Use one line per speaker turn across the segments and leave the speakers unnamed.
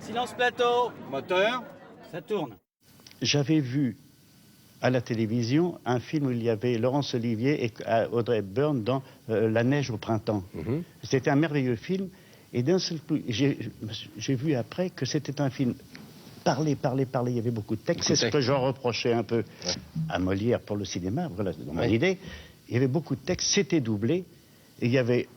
Silence plateau. Moteur. Ça tourne.
J'avais vu à la télévision un film où il y avait Laurence Olivier et Audrey Hepburn dans La neige au printemps. C'était un merveilleux film. Et d'un seul coup, j'ai vu après que c'était un film parlé. Il y avait beaucoup de textes. C'est ce que j'en reprochais un peu à Molière pour le cinéma. Voilà, dans mon idée. Il y avait beaucoup de textes. C'était doublé. Et il y avait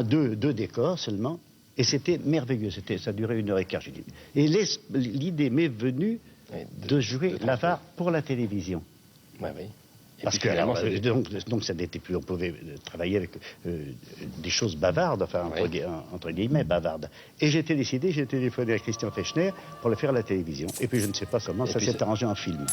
deux décors seulement. Et c'était merveilleux. Ça durait 1h15. J'ai dit. Et l'idée m'est venue de jouer l'avare pour la télévision.
Ouais, oui.
Parce que donc ça n'était plus, on pouvait travailler avec des choses bavardes, enfin entre guillemets bavardes. Et j'ai téléphoné à Christian Fechner pour le faire à la télévision. Et puis je ne sais pas comment ça s'est arrangé en film.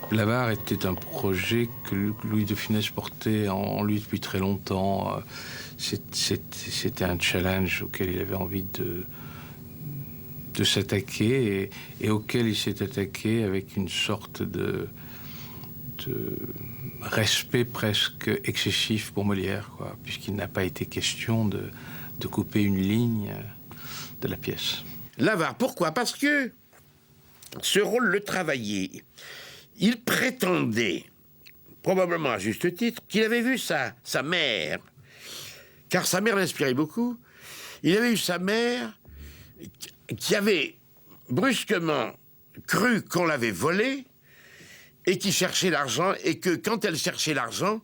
L'avare était un projet que Louis de Funès portait en lui depuis très longtemps. C'était un challenge auquel il avait envie de s'attaquer et auquel il s'est attaqué avec une sorte de respect presque excessif pour Molière, puisqu'il n'a pas été question de couper une ligne de la pièce.
L'avare, pourquoi? Parce que ce rôle le travaillait. Il prétendait, probablement à juste titre, qu'il avait vu sa mère, car sa mère l'inspirait beaucoup. Il avait eu sa mère qui avait brusquement cru qu'on l'avait volée et qui cherchait l'argent, et que quand elle cherchait l'argent,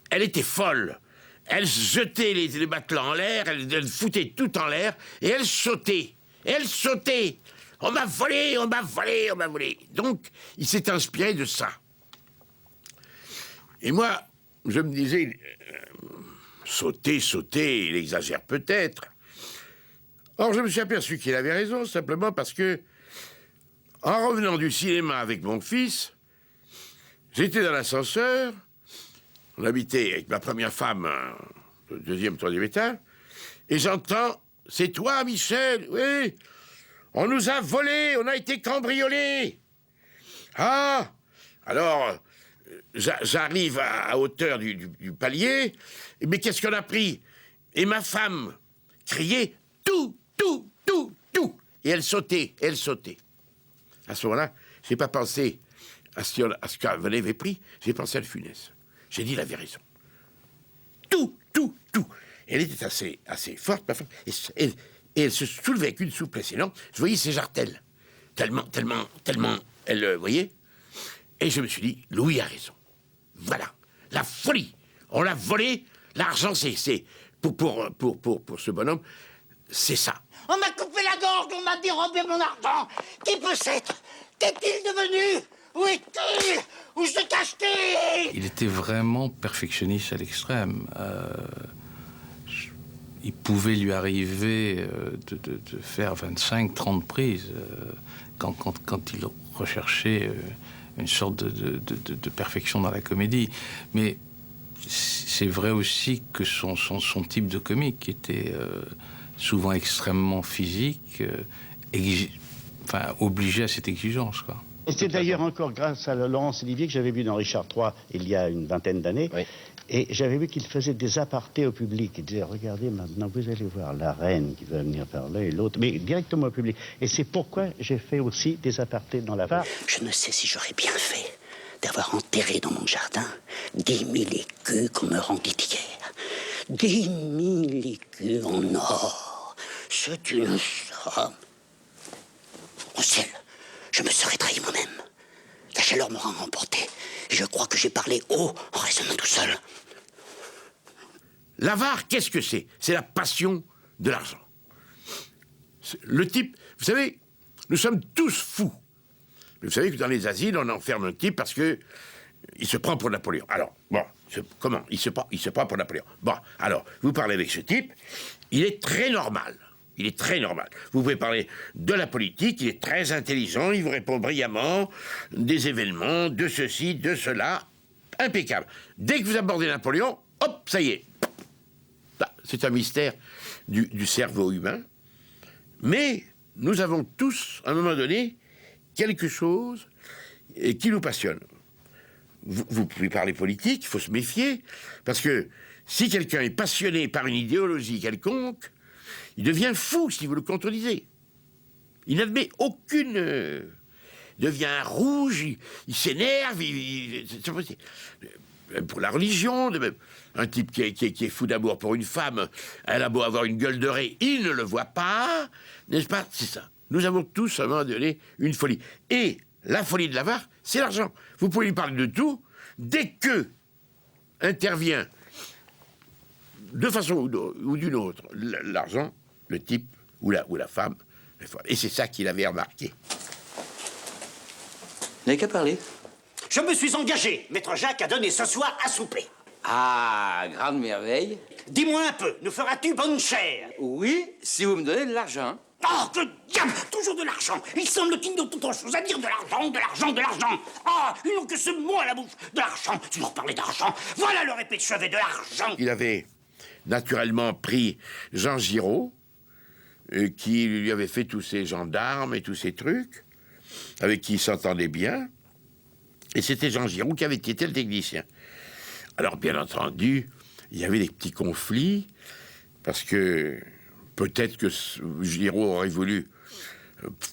elle était folle. Elle jetait les matelas en l'air, elle foutait tout en l'air, et elle sautait. Elle sautait. On m'a volé, on m'a volé, on m'a volé. Donc, il s'est inspiré de ça. Et moi, je me disais, sauter, il exagère peut-être. Or, je me suis aperçu qu'il avait raison, simplement parce que, en revenant du cinéma avec mon fils, j'étais dans l'ascenseur, on habitait avec ma première femme, au 2e, 3e étage, et j'entends, c'est toi, Michel? Oui. On nous a volés, on a été cambriolés. Ah! Alors, j'arrive à hauteur du palier, mais qu'est-ce qu'on a pris? Et ma femme criait tout. Et elle sautait. À ce moment-là, j'ai pas pensé à ce qu'elle avait pris, j'ai pensé à Le Funès. J'ai dit, il avait raison. Tout. Elle était assez forte, ma femme. Et elle se soulevait avec une souplesse énorme. Je voyais ses jartelles. Tellement, elle, voyez. Et je me suis dit, Louis a raison. Voilà. La folie. On l'a volé. L'argent, c'est pour ce bonhomme, c'est ça.
On m'a coupé la gorge, on m'a dérobé mon argent. Qui peut s'être? Qu'est-il devenu? Où est-il? Où se cache-t-il?
Il était vraiment perfectionniste à l'extrême. Il pouvait lui arriver de faire 25-30 prises quand il recherchait une sorte de perfection dans la comédie. Mais c'est vrai aussi que son type de comique était souvent extrêmement physique, obligé à cette exigence, quoi.
Et c'est d'ailleurs encore grâce à Laurence Olivier que j'avais vu dans Richard III il y a une vingtaine d'années. Oui. Et j'avais vu qu'il faisait des apartés au public. Il disait, regardez maintenant, vous allez voir la reine qui va venir parler et l'autre, mais directement au public. Et c'est pourquoi j'ai fait aussi des apartés dans l'avare.
Je ne sais si j'aurais bien fait d'avoir enterré dans mon jardin 10 000 écus qu'on me rendit hier. 10 000 écus en or. C'est une somme. Au ciel, je me serais trahi moi-même. La chaleur m'aura emporté. Et je crois que j'ai parlé haut en raisonnant tout seul.
L'avare, qu'est-ce que c'est? C'est la passion de l'argent. Le type, vous savez, nous sommes tous fous. Vous savez que dans les asiles, on enferme un type parce que il se prend pour Napoléon. Alors, bon, comment? Il se prend pour Napoléon. Bon, alors, vous parlez avec ce type, il est très normal. Il est très normal. Vous pouvez parler de la politique, il est très intelligent, il vous répond brillamment, des événements, de ceci, de cela, impeccable. Dès que vous abordez Napoléon, hop, ça y est. C'est un mystère du cerveau humain. Mais nous avons tous, à un moment donné, quelque chose qui nous passionne. Vous pouvez parler politique, il faut se méfier, parce que si quelqu'un est passionné par une idéologie quelconque, il devient fou si vous le contredisez. Il n'admet aucune... il devient rouge, il s'énerve, c'est possible. Pour la religion, un type qui est fou d'amour pour une femme, elle a beau avoir une gueule de raie, il ne le voit pas, n'est-ce pas? C'est ça. Nous avons tous, à un moment donné, une folie. Et la folie de l'avare, c'est l'argent. Vous pouvez lui parler de tout, dès que intervient, de façon ou d'une autre, l'argent, le type ou la femme, et c'est ça qu'il avait remarqué.
Vous n'avez qu'à parler.
Je me suis engagé. Maître Jacques a donné ce soir à souper.
Ah, grande merveille.
Dis-moi un peu, nous feras-tu bonne chère?
Oui, si vous me donnez de l'argent.
Oh, que diable! Toujours de l'argent! Il semble qu'ils n'ont autre chose à dire de l'argent, de l'argent, de l'argent! Ah, ils n'ont que ce mot à la bouche! De l'argent! Tu leur parlais d'argent! Voilà leur épée de chevet, de l'argent!
Il avait naturellement pris Jean Giraud, qui lui avait fait tous ses gendarmes et tous ces trucs, avec qui il s'entendait bien. Et c'était Jean Giraud qui avait été le technicien. Alors, bien entendu, il y avait des petits conflits, parce que peut-être que Giraud aurait voulu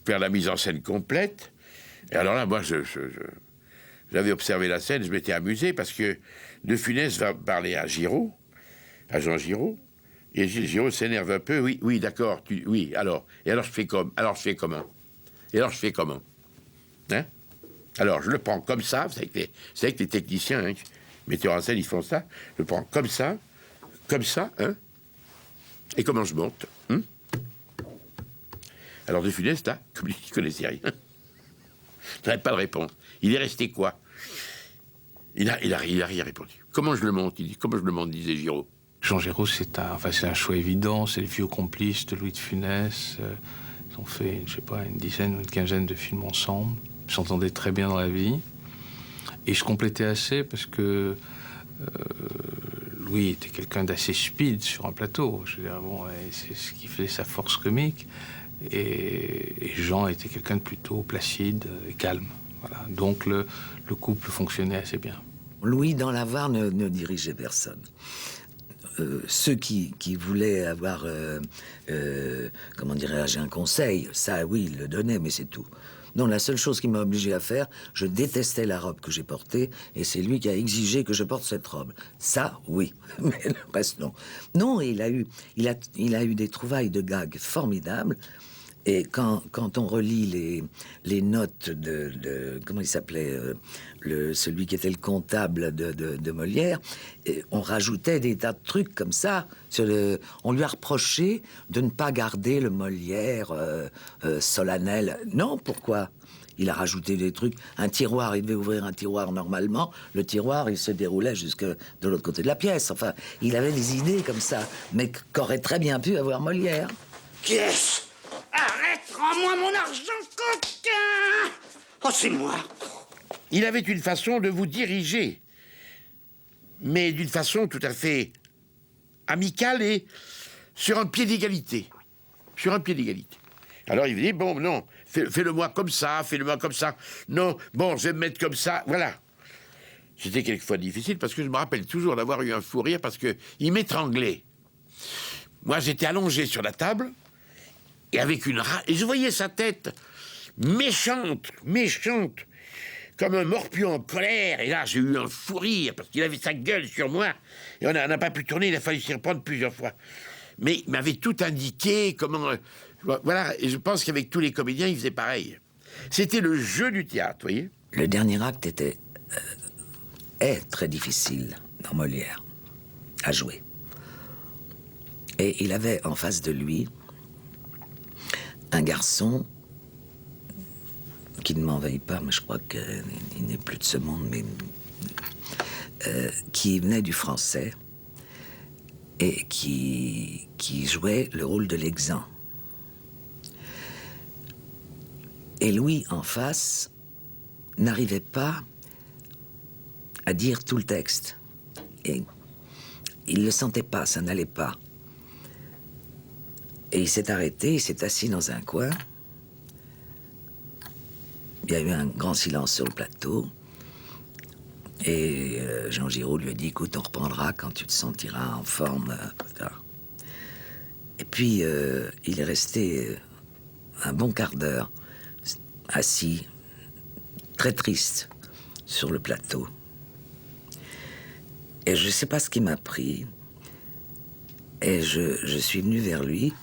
faire la mise en scène complète. Et alors là, moi, j'avais observé la scène, je m'étais amusé, parce que De Funès va parler à Giraud, à Jean Giraud, et Giraud s'énerve un peu. Oui, d'accord, oui, alors. Et alors, je fais comment? Et alors, je fais comment? Hein? Alors, je le prends comme ça, vous savez que les techniciens, hein, metteurs en scène, ils font ça. Je le prends comme ça, hein? Et comment je monte? Alors, De Funès, là, comme il ne connaissait rien, n'avait pas de réponse. Il est resté quoi? Il a rien répondu. Comment je le monte? Il dit, comment je le monte, disait Giraud.
Jean Giraud, c'est un choix évident. C'est le vieux complice de Louis de Funès. Ils ont fait, je sais pas, une dizaine ou une quinzaine de films ensemble. Ils s'entendaient très bien dans la vie. Et je complétais assez parce que Louis était quelqu'un d'assez speed sur un plateau. Je veux dire, bon, c'est ce qui faisait sa force comique. Et Jean était quelqu'un de plutôt placide et calme. Voilà. Donc le couple fonctionnait assez bien.
Louis, dans l'Avare, ne dirigeait personne. Ceux qui voulaient avoir, comment dirais-je, un conseil, ça, oui, il le donnait, mais c'est tout. Non, la seule chose qu'il m'a obligé à faire, je détestais la robe que j'ai portée, et c'est lui qui a exigé que je porte cette robe. Ça, oui, mais le reste, non. Non, il a eu des trouvailles de gags formidables, et quand on relit les notes de comment il s'appelait, celui qui était le comptable de Molière, on rajoutait des tas de trucs comme ça. On lui a reproché de ne pas garder le Molière solennel. Non, pourquoi? Il a rajouté des trucs. Un tiroir, il devait ouvrir un tiroir normalement. Le tiroir, il se déroulait jusque de l'autre côté de la pièce. Enfin, il avait des idées comme ça, mais qu'aurait très bien pu avoir Molière.
Qui est-ce? Arrête, rends-moi mon argent, coquin! Oh, c'est moi.
Il avait une façon de vous diriger, mais d'une façon tout à fait amicale et sur un pied d'égalité. Sur un pied d'égalité. Alors il vous dit, bon, non, fais-le-moi comme ça, fais-le-moi comme ça. Non, bon, je vais me mettre comme ça, voilà. C'était quelquefois difficile parce que je me rappelle toujours d'avoir eu un fou rire parce qu'il m'étranglait. Moi, j'étais allongé sur la table et avec une rage, et je voyais sa tête méchante, comme un morpion en colère. Et là, j'ai eu un fou rire parce qu'il avait sa gueule sur moi. Et on n'a pas pu tourner, il a fallu s'y reprendre plusieurs fois. Mais il m'avait tout indiqué, comment... voilà, et je pense qu'avec tous les comédiens, il faisait pareil. C'était le jeu du théâtre, vous voyez.
Le dernier acte est très difficile dans Molière à jouer. Et il avait en face de lui un garçon qui ne m'envahit pas, mais je crois qu'il n'est plus de ce monde, mais qui venait du français et qui jouait le rôle de l'exempt. Et Louis, en face, n'arrivait pas à dire tout le texte. Et il ne le sentait pas, ça n'allait pas. Et il s'est arrêté, il s'est assis dans un coin. Il y a eu un grand silence sur le plateau. Et Jean Giraud lui a dit, écoute, on reprendra quand tu te sentiras en forme. Etc. Et puis, il est resté un bon quart d'heure, assis, très triste, sur le plateau. Et je ne sais pas ce qui m'a pris. Et je suis venu vers lui.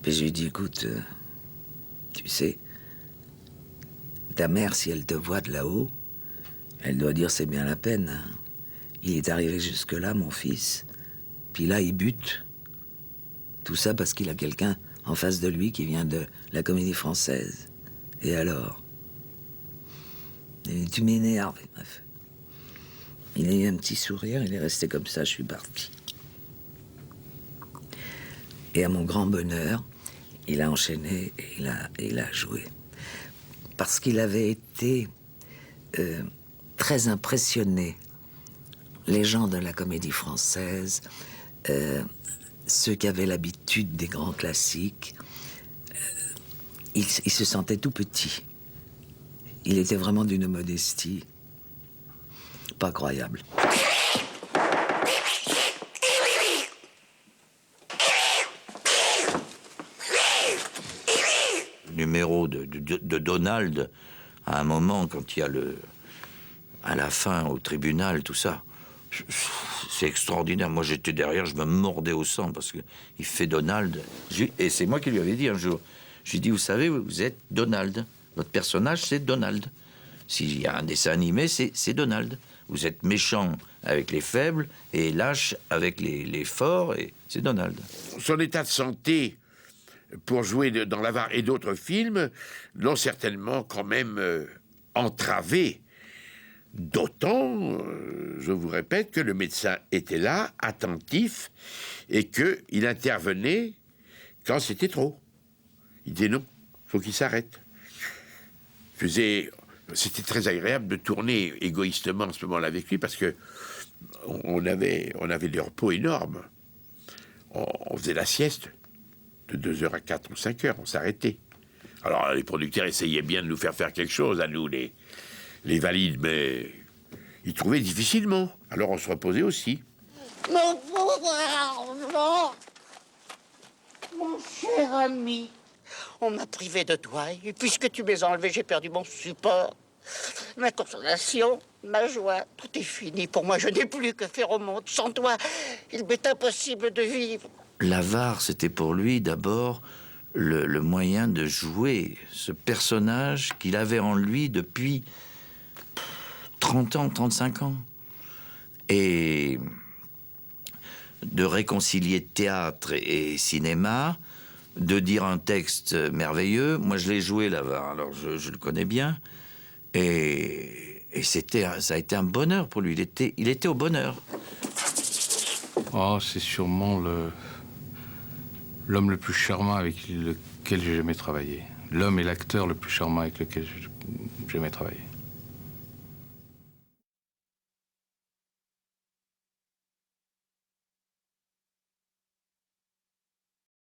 Puis je lui ai dit, écoute, tu sais, ta mère, si elle te voit de là-haut, elle doit dire c'est bien la peine. Hein. Il est arrivé jusque-là, mon fils. Puis là, il bute. Tout ça parce qu'il a quelqu'un en face de lui qui vient de la Comédie Française. Et alors? Et tu m'énerves. Bref. Il a eu un petit sourire, il est resté comme ça, je suis parti. Et à mon grand bonheur, il a enchaîné et il a joué. Parce qu'il avait été très impressionné. Les gens de la Comédie Française, ceux qui avaient l'habitude des grands classiques, il se sentait tout petit. Il était vraiment d'une modestie pas croyable.
Numéro de Donald, à un moment, quand il y a à la fin, au tribunal, tout ça, c'est extraordinaire. Moi, j'étais derrière, je me mordais au sang, parce qu'il fait Donald. Et c'est moi qui lui avais dit un jour, je lui ai dit, vous savez, vous êtes Donald. Votre personnage, c'est Donald. S'il y a un dessin animé, c'est Donald. Vous êtes méchant avec les faibles et lâche avec les forts, et c'est Donald.
Son état de santé pour jouer dans l'Avare et d'autres films l'ont certainement quand même entravé. D'autant, je vous répète, que le médecin était là, attentif, et qu'il intervenait quand c'était trop. Il disait non, il faut qu'il s'arrête. C'était très agréable de tourner égoïstement en ce moment-là avec lui, parce que on avait des repos énormes. On faisait la sieste de 2h à 4 ou 5h, on s'arrêtait. Alors les producteurs essayaient bien de nous faire quelque chose, à nous, les valides, mais ils trouvaient difficilement. Alors on se reposait aussi.
Mon pauvre Armand, mon cher ami, on m'a privé de toi, et puisque tu m'es enlevé, j'ai perdu mon support. Ma consolation, ma joie, tout est fini. Pour moi, je n'ai plus que faire au monde. Sans toi, il m'est impossible de vivre.
L'Avare, c'était pour lui d'abord le moyen de jouer ce personnage qu'il avait en lui depuis 30 ans, 35 ans. Et de réconcilier théâtre et cinéma, de dire un texte merveilleux. Moi, je l'ai joué, l'Avare, alors je le connais bien. Et ça a été un bonheur pour lui. Il était au bonheur.
Oh, c'est sûrement l'homme le plus charmant avec lequel j'ai jamais travaillé. L'homme et l'acteur le plus charmant avec lequel j'ai jamais travaillé.